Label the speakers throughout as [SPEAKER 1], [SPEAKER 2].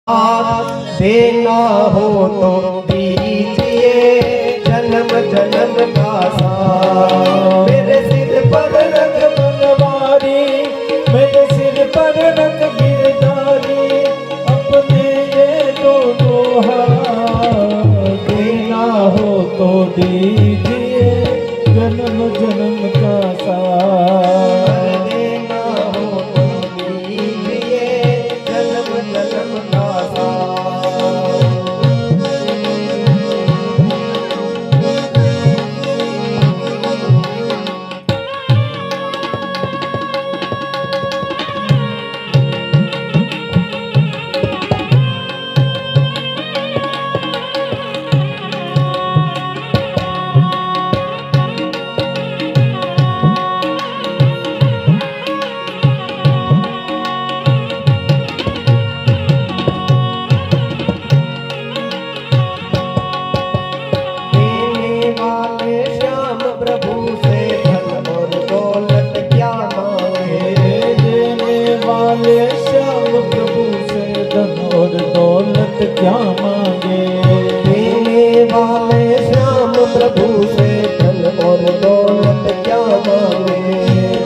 [SPEAKER 1] देना हो तो दीजिए जन्म जन्म का साथ। मेरे सिर पर रख
[SPEAKER 2] बनवारी, मेरे सिर पर रख गिरधारी, अपने ये दोनों हाथ। देना हो तो दीजिए जन्म जन्म का साथ।
[SPEAKER 1] देना हो तो दीजिए जन्म जन्म का साथ।
[SPEAKER 2] क्या मांगे?
[SPEAKER 1] देने वाले श्याम प्रभु से धन और दौलत क्या मांगे?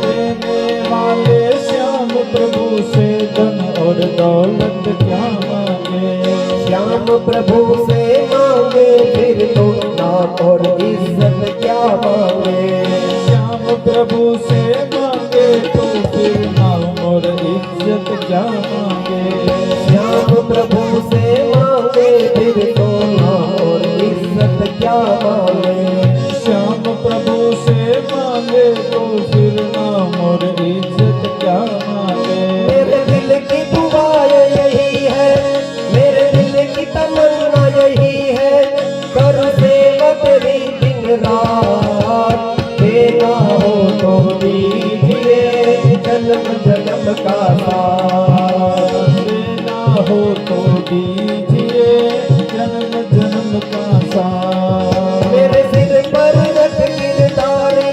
[SPEAKER 2] देने वाले श्याम प्रभु से धन और दौलत क्या मांगे?
[SPEAKER 1] श्याम प्रभु से मांगे फिर तो नाम और इज्जत क्या मांगे?
[SPEAKER 2] श्याम प्रभु से मांगे तो फिर नाम और इज्जत क्या मांगे?
[SPEAKER 1] श्याम प्रभु से मांगे फिर तो नाम और इज्जत क्या मांगे?
[SPEAKER 2] श्याम प्रभु से मांगे तो फिर नाम और इज्जत क्या मांगे?
[SPEAKER 1] मेरे दिल की दुआ यही है, मेरे दिल की तमन्ना यही है, कर सेवा तेरी दिन रात। देना हो तो दीजिए जन्म जन्म का साथ।
[SPEAKER 2] देना हो तो दीजिए जन्म जन्म का साथ।
[SPEAKER 1] मेरे सिर पर रख गिरधारी,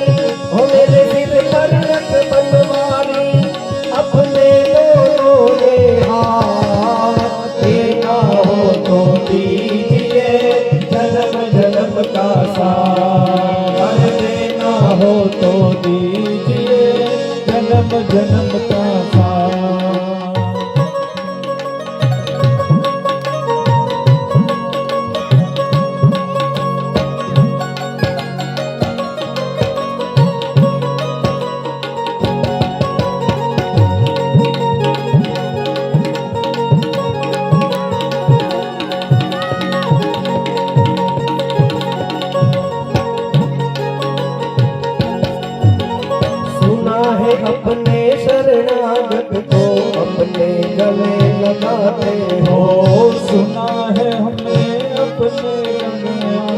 [SPEAKER 1] हो मेरे सिर पर रख बनवारी, अपने दोनों ये हाथ। देना हो तो दीजिए जन्म जन्म का साथ।
[SPEAKER 2] देना हो तो दीजिए जन्म जन्म का साथ।
[SPEAKER 1] अपने शरणागत को अपने गले लगाते हो।
[SPEAKER 2] सुना है हमने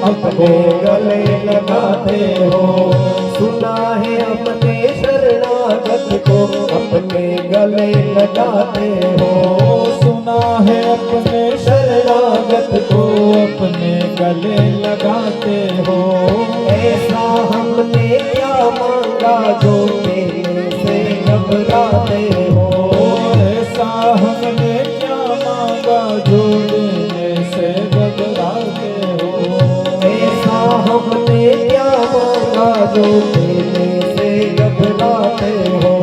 [SPEAKER 1] अपने गले लगाते हो। सुना है अपने शरणागत को अपने गले लगाते हो।
[SPEAKER 2] सुना है अपने
[SPEAKER 1] शरणागत को
[SPEAKER 2] अपने गले लगाते हो।
[SPEAKER 1] ऐसा हमने क्या मांगा जो देने से घबराते हो।
[SPEAKER 2] ऐसा हमने क्या मांगा जो देने से घबराते हो।
[SPEAKER 1] ऐसा हमने क्या मांगा जो देने से घबराते हो।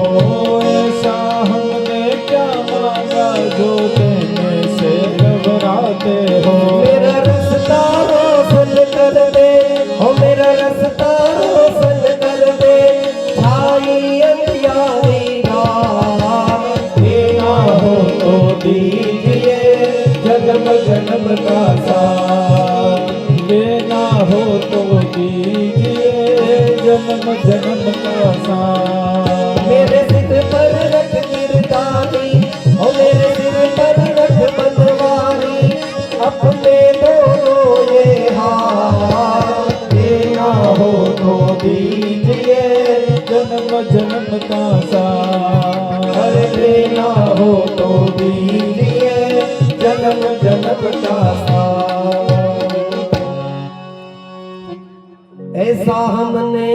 [SPEAKER 2] ऐसा हमने क्या मांगा जो देने से घबराते हो।
[SPEAKER 1] मेरा रास्ता रोशन कर दे, हो मेरा रास्ता रोशन कर दे, छाई अंधियारी रात। देना हो तो दीजिए जन्म जन्म का साथ।
[SPEAKER 2] देना हो तो दीजिए जन्म जन्म का साथ।
[SPEAKER 1] मेरे सिर पर रख गिरधारी, हो मेरे सिर पर रख बनवारी, अपने दोनों ये हाथ। देना हो तो दीजिए
[SPEAKER 2] जन्म जन्म का साथ।
[SPEAKER 1] अरे देना हो तो दीजिए जन्म जन्म का साथ। ऐसा हमने